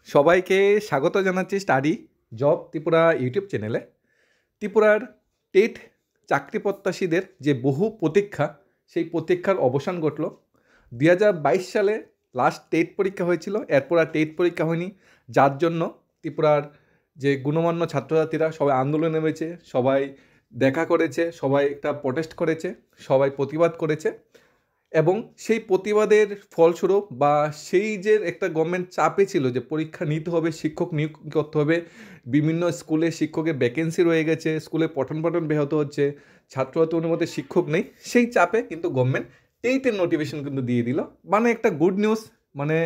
সবাইকে স্বাগত জানাচ্ছি স্টাডি জব ত্রিপুরা ইউটিউব চ্যানেলে। ত্রিপুরার টেট চাকরি প্রত্যাশীদের যে বহু প্রতীক্ষা, সেই প্রতীক্ষার অবসান ঘটল। 2022 সালে লাস্ট টেট পরীক্ষা হয়েছিল, এরপর আর টেট পরীক্ষা হয়নি, যার জন্য ত্রিপুরার যে গুণমান্য ছাত্রছাত্রীরা সবাই আন্দোলনে নেমেছে, সবাই দেখা করেছে, সবাই একটা প্রটেস্ট করেছে, সবাই প্রতিবাদ করেছে। এবং সেই প্রতিবাদের ফলস্বরূপ বা সেই যে একটা গভর্নমেন্ট চাপে ছিল যে পরীক্ষা নিতে হবে, শিক্ষক নিয়োগ করতে হবে, বিভিন্ন স্কুলে শিক্ষকের ভ্যাকেন্সি রয়ে গেছে, স্কুলে পঠন পাঠন ব্যাহত হচ্ছে, ছাত্রছাত্রীদের মধ্যে শিক্ষক নেই, সেই চাপে কিন্তু গভর্নমেন্ট টেটের নোটিফিকেশন কিন্তু দিয়ে দিল। মানে একটা গুড নিউজ, মানে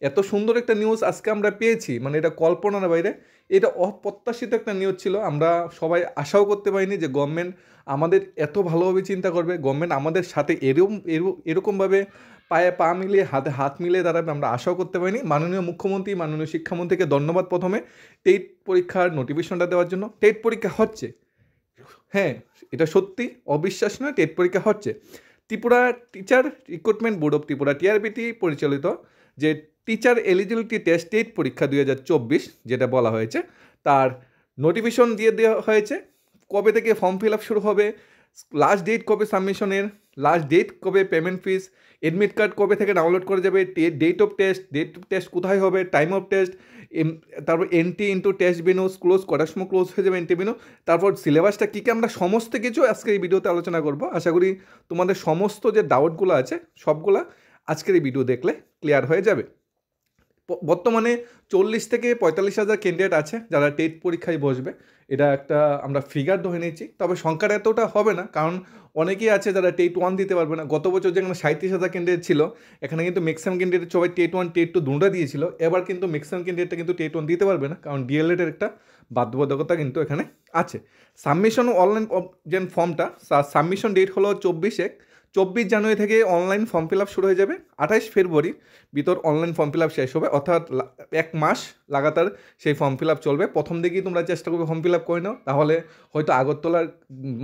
এত সুন্দর একটা নিউজ আজকে আমরা পেয়েছি, মানে এটা কল্পনার বাইরে, এটা অপ্রত্যাশিত একটা নিউজ ছিল। আমরা সবাই আশাও করতে পারিনি যে গভর্নমেন্ট আমাদের এত ভালোভাবে চিন্তা করবে, গভর্নমেন্ট আমাদের সাথে এরকমভাবে পায়ে পা মিলিয়ে হাতে হাত মিলিয়ে দাঁড়াবে, আমরা আশাও করতে পারিনি। মাননীয় মুখ্যমন্ত্রী, মাননীয় শিক্ষামন্ত্রীকে ধন্যবাদ প্রথমে টেট পরীক্ষার নোটিফিকেশনটা দেওয়ার জন্য। টেট পরীক্ষা হচ্ছে, হ্যাঁ এটা সত্যি অবিশ্বাস নয়, টেট পরীক্ষা হচ্ছে। Tripura teacher recruitment board of Tripura TRBT পরিচালিত যে টিচার এলিজিবিলিটি টেস্ট টেট পরীক্ষা 2024 যেটা বলা হয়েছে, তার নোটিফিকেশন দিয়ে দেওয়া হয়েছে। কবে থেকে ফর্ম ফিল আপ শুরু হবে, লাস্ট ডেট কবে সাবমিশনের, লাস্ট ডেট কবে পেমেন্ট ফিস, এডমিট কার্ড কবে থেকে ডাউনলোড করা যাবে, ডেট অফ টেস্ট কোথায় হবে, টাইম অফ টেস্ট, তারপর entry into test venue close করার সময় ক্লোজ হয়ে যাবে এন্ট্রি ভেনু, তারপর সিলেবাসটা কী কী, আমরা সমস্ত কিছু আজকের এই ভিডিওতে আলোচনা করব। আশা করি তোমাদের সমস্ত যে ডাউটগুলো আছে সবগুলা আজকের এই ভিডিও দেখলে ক্লিয়ার হয়ে যাবে। বর্তমানে 40 থেকে 45 হাজার ক্যান্ডিডেট আছে যারা টেট পরীক্ষায় বসবে, এটা একটা আমরা ফিগার ধরে নিয়েছি। তবে সংখ্যাটা এতটা হবে না, কারণ অনেকেই আছে যারা টেট 1 দিতে পারবে না। গত বছর যেখানে 37 হাজার ক্যান্ডিডেট ছিল, এখানে কিন্তু ম্যাক্সিমাম ক্যান্ডিডেট সবাই টেট 1 টেট 2 দুটো দিয়েছিল। এবার কিন্তু ম্যাক্সিমাম ক্যান্ডিডেটটা কিন্তু টেট 1 দিতে পারবে না, কারণ ডিএলএডের একটা বাধ্যবাধকতা কিন্তু এখানে আছে। সাবমিশন অনলাইন যে ফর্মটা, সাবমিশন ডেট হলো 24 জানুয়ারি থেকে অনলাইন ফর্ম ফিল আপ শুরু হয়ে যাবে। 28 ফেব্রুয়ারি ভিতর অনলাইন ফর্ম ফিল আপ শেষ হবে, অর্থাৎ 1 মাস লাগাতার সেই ফর্ম ফিল আপ চলবে। প্রথম দিকেই তোমরা চেষ্টা করবে ফর্ম ফিল আপ করে নাও, তাহলে হয়তো আগরতলার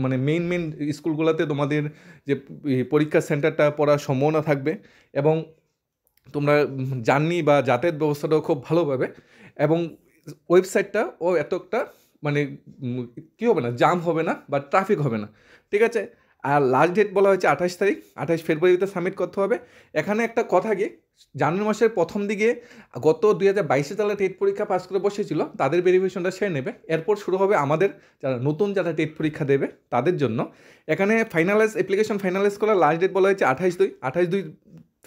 মানে মেইন স্কুলগুলোতে তোমাদের যে পরীক্ষার সেন্টারটা পড়ার সম্ভাবনা থাকবে, এবং তোমরা জার্নি বা যাতায়াত ব্যবস্থাটাও খুব ভালো পাবে, এবং ওয়েবসাইটটাও এতটা মানে কী হবে না, জাম হবে না বা ট্রাফিক হবে না, ঠিক আছে। আর লাস্ট ডেট বলা হয়েছে 28 তারিখ, 28 ফেব্রুয়ারিতে সাবমিট করতে হবে। এখানে একটা কথা কি, জানুয়ারি মাসের প্রথম দিকে গত 2022 সালে টেট পরীক্ষা পাস করে বসেছিল তাদের ভেরিফিকেশনটা সেরে নেবে। এরপর শুরু হবে আমাদের যারা টেট পরীক্ষা দেবে তাদের জন্য। এখানে অ্যাপ্লিকেশন ফাইনালাইজ করার লাস্ট ডেট বলা হয়েছে 28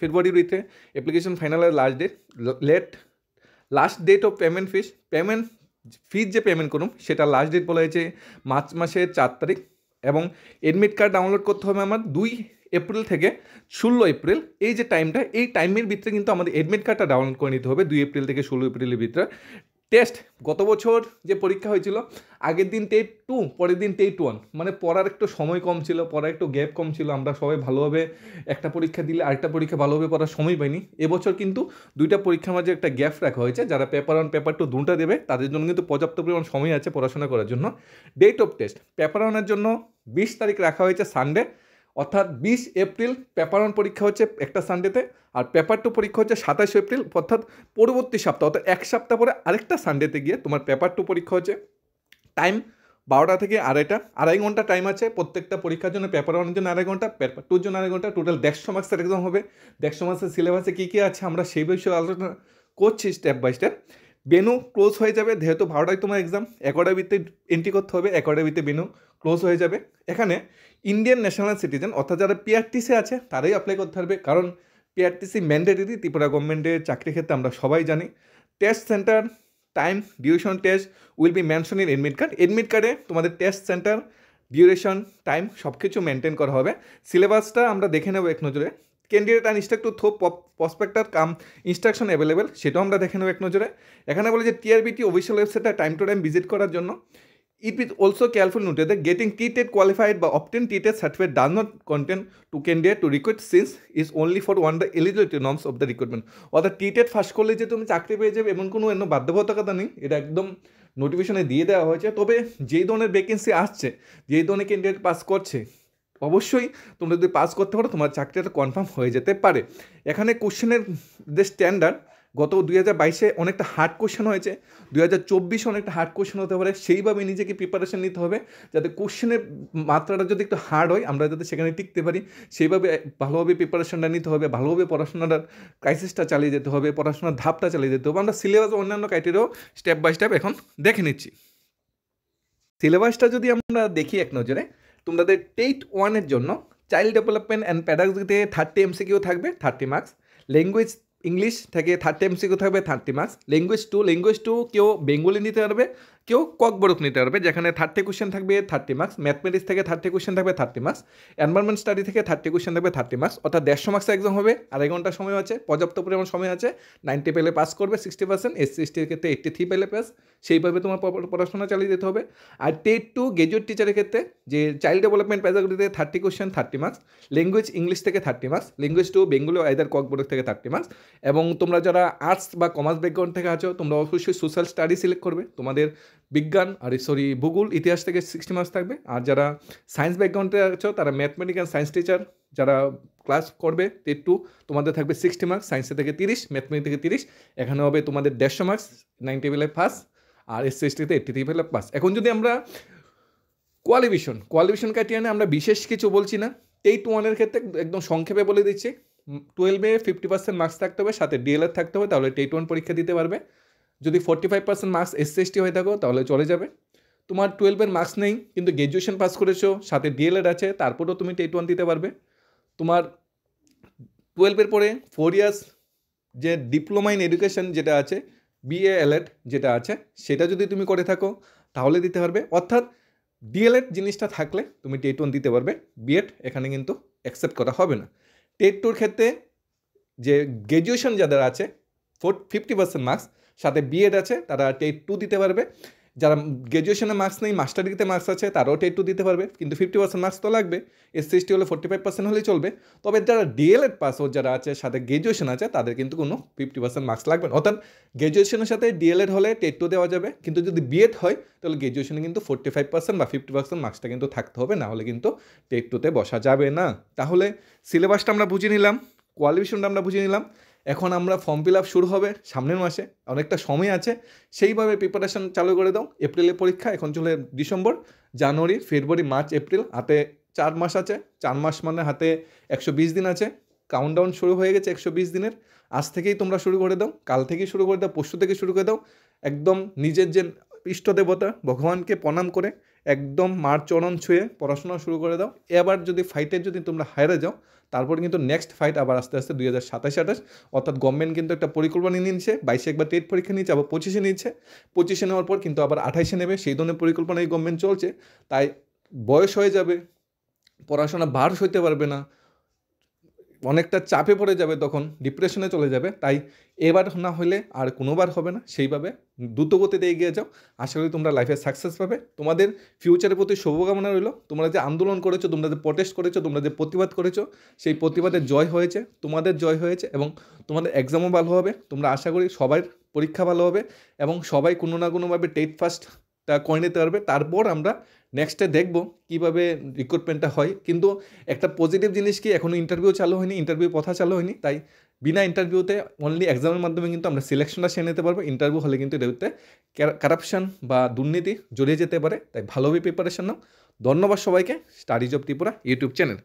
ফেব্রুয়ারিতে application finalize last date. Last date of payment fees যে পেমেন্ট করুন সেটা লাস্ট ডেট বলা হয়েছে মার্চ মাসের 4 তারিখ। এবং এডমিট কার্ড ডাউনলোড করতে হবে আমার 2 এপ্রিল থেকে 16 এপ্রিল, এই যে টাইমটা, এই টাইমের ভিতরে কিন্তু আমাদের এডমিট কার্ডটা ডাউনলোড করে নিতে হবে 2 এপ্রিল থেকে 16 এপ্রিলের ভিতরে। টেস্ট, গত বছর যে পরীক্ষা হয়েছিল, আগের দিন টেট 2, পরের দিন টেট 1, মানে পড়ার একটু সময় কম ছিল, পড়ার একটু গ্যাপ কম ছিল, আমরা সবাই ভালোভাবে একটা পরীক্ষা দিলে আরেকটা পরীক্ষা ভালোভাবে পড়ার সময় পাইনি। এবছর কিন্তু 2টা পরীক্ষার মাঝে একটা গ্যাপ রাখা হয়েছে, যারা পেপার 1 পেপার 2 দুটো দেবে তাদের জন্য কিন্তু পর্যাপ্ত পরিমাণ সময় আছে পড়াশোনা করার জন্য। ডেট অফ টেস্ট পেপার 1-এর জন্য 20 তারিখ রাখা হয়েছে সানডে, অর্থাৎ 20 এপ্রিল পেপার 1 পরীক্ষা হচ্ছে একটা সানডেতে, আর পেপার 2 পরীক্ষা হচ্ছে 27 এপ্রিল, অর্থাৎ পরবর্তী সপ্তাহ, অর্থাৎ 1 সপ্তাহ পরে আরেকটা সানডেতে গিয়ে তোমার পেপার 2 পরীক্ষা হচ্ছে। টাইম 12টা থেকে 2.5 ঘন্টা টাইম আছে প্রত্যেকটা পরীক্ষার জন্য। পেপার 1-এর জন্য 2.5 ঘন্টা, পেপার 2-র জন্য 2.5 ঘন্টা, টোটাল 150 মার্কসের এক্সাম হবে। 150 মার্কসের সিলেবাসে কী কী আছে আমরা সেই বিষয়ে আলোচনা করছি স্টেপ বাই স্টেপ। বেনু ক্লোজ হয়ে যাবে, যেহেতু 12টায় তোমার এক্সাম, 11টার ভিতরে এন্ট্রি করতে হবে, 11টার ভিতরে বেনু ক্লোজ হয়ে যাবে। এখানে ইন্ডিয়ান ন্যাশনাল সিটিজেন অর্থাৎ যারা পিআরটিসি আছে তারাই অ্যাপ্লাই করতে পারবে, কারণ পিআরটিসি ম্যান্ডেটরি ত্রিপুরা গভর্নমেন্টের চাকরি ক্ষেত্রে, আমরা সবাই জানি। Test centre, time, duration test will be mention in admit card. Admit কার্ডে তোমাদের টেস্ট সেন্টার, ডিউরেশন, টাইম সব কিছু মেনটেন করা হবে। সিলেবাসটা আমরা দেখে নেব এক নজরে। Candidate and instructor through prospectus cum instruction available, সেটাও আমরা দেখে নেব এক নজরে। এখানে বলে যে টিআরবিটি অফিসিয়াল ওয়েবসাইটটা টাইম টু টাইম ভিজিট করার জন্য। It is also careful noted that getting TTET qualified by obtained TTET certificate does not contain to candidate to recruit, since is only for one the eligibility norms of the recruitment. অর্থাৎ TTET first করলে যে তুমি চাকরি পেয়ে যাবে এমন কোনো বাধ্যবাধকতা নেই, এটা একদম নোটিফিকেশনে দিয়ে দেওয়া হয়েছে। তবে যেই ধরনের ভ্যাকেন্সি আসছে, যেই ধরনের ক্যান্ডিডেট পাস করছে, অবশ্যই তোমরা যদি পাস করতে পারো তোমার চাকরিটা কনফার্ম হয়ে যেতে পারে। এখানে কোশ্চেনের যে স্ট্যান্ডার্ড, গত 2022-এ অনেকটা হার্ড কোশ্চেন হয়েছে, 2024-এ অনেকটা হার্ড কোশ্চেন হতে পারে, সেইভাবে নিজেকে প্রিপারেশন নিতে হবে যাতে কোশ্চেনের মাত্রাটা যদি একটু হার্ড হয় আমরা যাতে সেখানে টিকতে পারি, সেইভাবে ভালোভাবে প্রিপারেশনটা নিতে হবে, ভালোভাবে পড়াশোনাটার ক্রাইসিসটা চালিয়ে যেতে হবে, পড়াশোনার ধাপটা চালিয়ে যেতে হবে। আমরা সিলেবাস অন্যান্য ক্রাইটেরিয়াও স্টেপ বাই স্টেপ এখন দেখে নিচ্ছি। সিলেবাসটা যদি আমরা দেখি এক নজরে, তোমাদের টেট 1-এর জন্য চাইল্ড ডেভেলপমেন্ট অ্যান্ড প্যাডাগজিতে 30 MCQ থাকবে 30 মার্কস, ল্যাঙ্গুয়েজ ইংলিশ থেকে 30 MCQ থাকবে 30 মার্কস, ল্যাঙ্গুয়েজ টু কেউ বেঙ্গলি নিতে পারবে, কেউ ককবরক নিতে পারবে, যেখানে 30 কোশ্চেন থাকবে 30 মার্কস, ম্যাথমেটিক্স থেকে 30 কোশ্চেন থাকবে 30 মার্কস, এনভায়রনমেন্ট স্টাডি থেকে 30 কোশ্চেন থাকবে 30 মার্কস, অর্থাৎ 150 মার্কস এক্সাম হবে, 2.5 ঘন্টা সময় আছে, পর্যাপ্ত পরিমাণ সময় আছে, 90 পেলে পাস করবে 60%, SC/ST-র ক্ষেত্রে 83 পেলে পাস, সেইভাবে তোমার পড়াশোনা চালিয়ে যেতে হবে। আর টেট 2 গ্র্যাজুয়েট টিচারের ক্ষেত্রে যে চাইল্ড ডেভেলপমেন্ট প্যাডাগজিতে 30 কোশ্চেন 30 মার্কস, ল্যাঙ্গুয়েজ ইংলিশ থেকে 30 marks, language two Bengali either Kokborok থেকে 30 মার্কস, এবং তোমরা যারা আর্টস বা কমার্স ব্যাকগ্রাউন্ড থেকে আছো তোমরা অবশ্যই সোশ্যাল স্টাডি সিলেক্ট করবে, তোমাদের বিজ্ঞান ভূগোল ইতিহাস থেকে 60 মার্কস থাকবে। আর যারা সায়েন্স ব্যাকগ্রাউন্ডে আছো তারা ম্যাথমেটিক্স অ্যান্ড সায়েন্স টিচার যারা ক্লাস করবে টেট 2 তোমাদের থাকবে 60 মার্কস, সায়েন্সে থেকে 30, ম্যাথমেটিক্স থেকে 30, এখানে হবে তোমাদের 150 মার্কস, 90 পেলে পাস, আর SC/ST-তে 83 পেলে পাস। এখন যদি আমরা কোয়ালিফিকেশন ক্রাইটেরিয়া আমরা বিশেষ কিছু বলছি না, টেট 1-এর ক্ষেত্রে একদম সংক্ষেপে বলে দিচ্ছি, 12-এ 50% মার্কস থাকতে হবে, সাথে DLED থাকতে হবে, তাহলে টেট 1 পরীক্ষা দিতে পারবে। যদি 45% মার্কস SC/ST হয়ে থাকো তাহলে চলে যাবে। তোমার 12-এর মার্কস নেই কিন্তু গ্র্যাজুয়েশন পাস করেছো, সাথে DLED আছে, তারপরেও তুমি টেট 1 দিতে পারবে। তোমার 12-এর পরে 4 ইয়ার্স যে ডিপ্লোমা ইন এডুকেশন যেটা আছে, BA-LED যেটা আছে, সেটা যদি তুমি করে থাকো তাহলে দিতে পারবে, অর্থাৎ DLED জিনিসটা থাকলে তুমি টেট 1 দিতে পারবে, B.Ed এখানে কিন্তু অ্যাকসেপ্ট করা হবে না। টেট 2-র ক্ষেত্রে যে গ্র্যাজুয়েশন যাদের আছে 50% মার্কস, সাথে B.Ed আছে, তারা টেট 2 দিতে পারবে। যারা গ্র্যাজুয়েশনে মার্কস নেই, মাস্টার ডিগ্রিতে মার্কস আছে, তারাও টেট 2 দিতে পারবে, কিন্তু 50% মার্কস তো লাগবে। SC/ST হলে 45% হলেই চলবে। তবে যারা DLED পাস যারা আছে, সাথে গ্র্যাজুয়েশন আছে, তাদের কিন্তু কোনো 50% মার্কস লাগবে না, অর্থাৎ গ্র্যাজুয়েশনের সাথে DLED হলে টেট 2 দেওয়া যাবে, কিন্তু যদি B.Ed হয় তাহলে গ্র্যাজুয়েশনে কিন্তু 45% বা 50% মার্কসটা কিন্তু থাকতে হবে, না হলে কিন্তু টেট 2-তে বসা যাবে না। তাহলে সিলেবাসটা আমরা বুঝে নিলাম, কোয়ালিফিকেশনটা আমরা বুঝে নিলাম, এখন আমরা ফর্ম ফিল আপ শুরু হবে সামনের মাসে, অনেকটা সময় আছে, সেইভাবে প্রিপারেশন চালু করে দাও। এপ্রিলে পরীক্ষা, এখন চলে ডিসেম্বর, জানুয়ারি, ফেব্রুয়ারি, মার্চ, এপ্রিল, হাতে 4 মাস আছে, 4 মাস মানে হাতে 120 দিন আছে, কাউন্টডাউন শুরু হয়ে গেছে 120 দিনের। আজ থেকেই তোমরা শুরু করে দাও, কাল থেকেই শুরু করে দাও, পরশু থেকে শুরু করে দাও, একদম নিজের যে ইষ্ট দেবতা ভগবানকে প্রণাম করে একদম মার চরণ ছুঁয়ে পড়াশোনা শুরু করে দাও। এবার যদি ফাইটে যদি তোমরা হারে যাও তারপর কিন্তু নেক্সট ফাইট আবার আস্তে আস্তে 2027-28, অর্থাৎ গভর্নমেন্ট কিন্তু একটা পরিকল্পনা নিচ্ছে, 22-এ একবার টেট পরীক্ষা নিচ্ছে, আবার 25-এ নিচ্ছে, 25-এ নেওয়ার পর কিন্তু আবার 28-এ নেবে, সেই ধরনের পরিকল্পনাই গভর্নমেন্ট চলছে। তাই বয়স হয়ে যাবে, পড়াশোনা ভার সইতে পারবে না, অনেকটা চাপে পড়ে যাবে, তখন ডিপ্রেশনে চলে যাবে। তাই এবার না হলে আর কোনোবার হবে না, সেইভাবে দ্রুতগতিতে এগিয়ে যাও, আশা করি তোমরা লাইফে সাকসেস পাবে। তোমাদের ফিউচারের প্রতি শুভকামনা রইল। তোমরা যে আন্দোলন করেছো, তোমরা যে প্রটেস্ট করেছো, তোমরা যে প্রতিবাদ করেছো, সেই প্রতিবাদের জয় হয়েছে, তোমাদের জয় হয়েছে, এবং তোমাদের এক্সামও ভালো হবে। তোমরা আশা করি সবার পরীক্ষা ভালো হবে এবং সবাই কোনো না কোনোভাবে টেট ফার্স্টটা করে নিতে পারবে। তারপর আমরা নেক্সটে দেখব কীভাবে রিক্রুটমেন্টটা হয়। কিন্তু একটা পজিটিভ জিনিস কি, এখনও ইন্টারভিউ চালু হয়নি, ইন্টারভিউ কথা চালু হয়নি, তাই বিনা ইন্টারভিউতে অনলি এক্সামের মাধ্যমে কিন্তু আমরা সিলেকশনটা সেরে নিতে পারবো। ইন্টারভিউ হলে কিন্তু এটাতে কারাপশন বা দুর্নীতি জড়িয়ে যেতে পারে, তাই ভালোভাবে প্রিপারেশন নাও। ধন্যবাদ সবাইকে। Study job Tripura YouTube channel.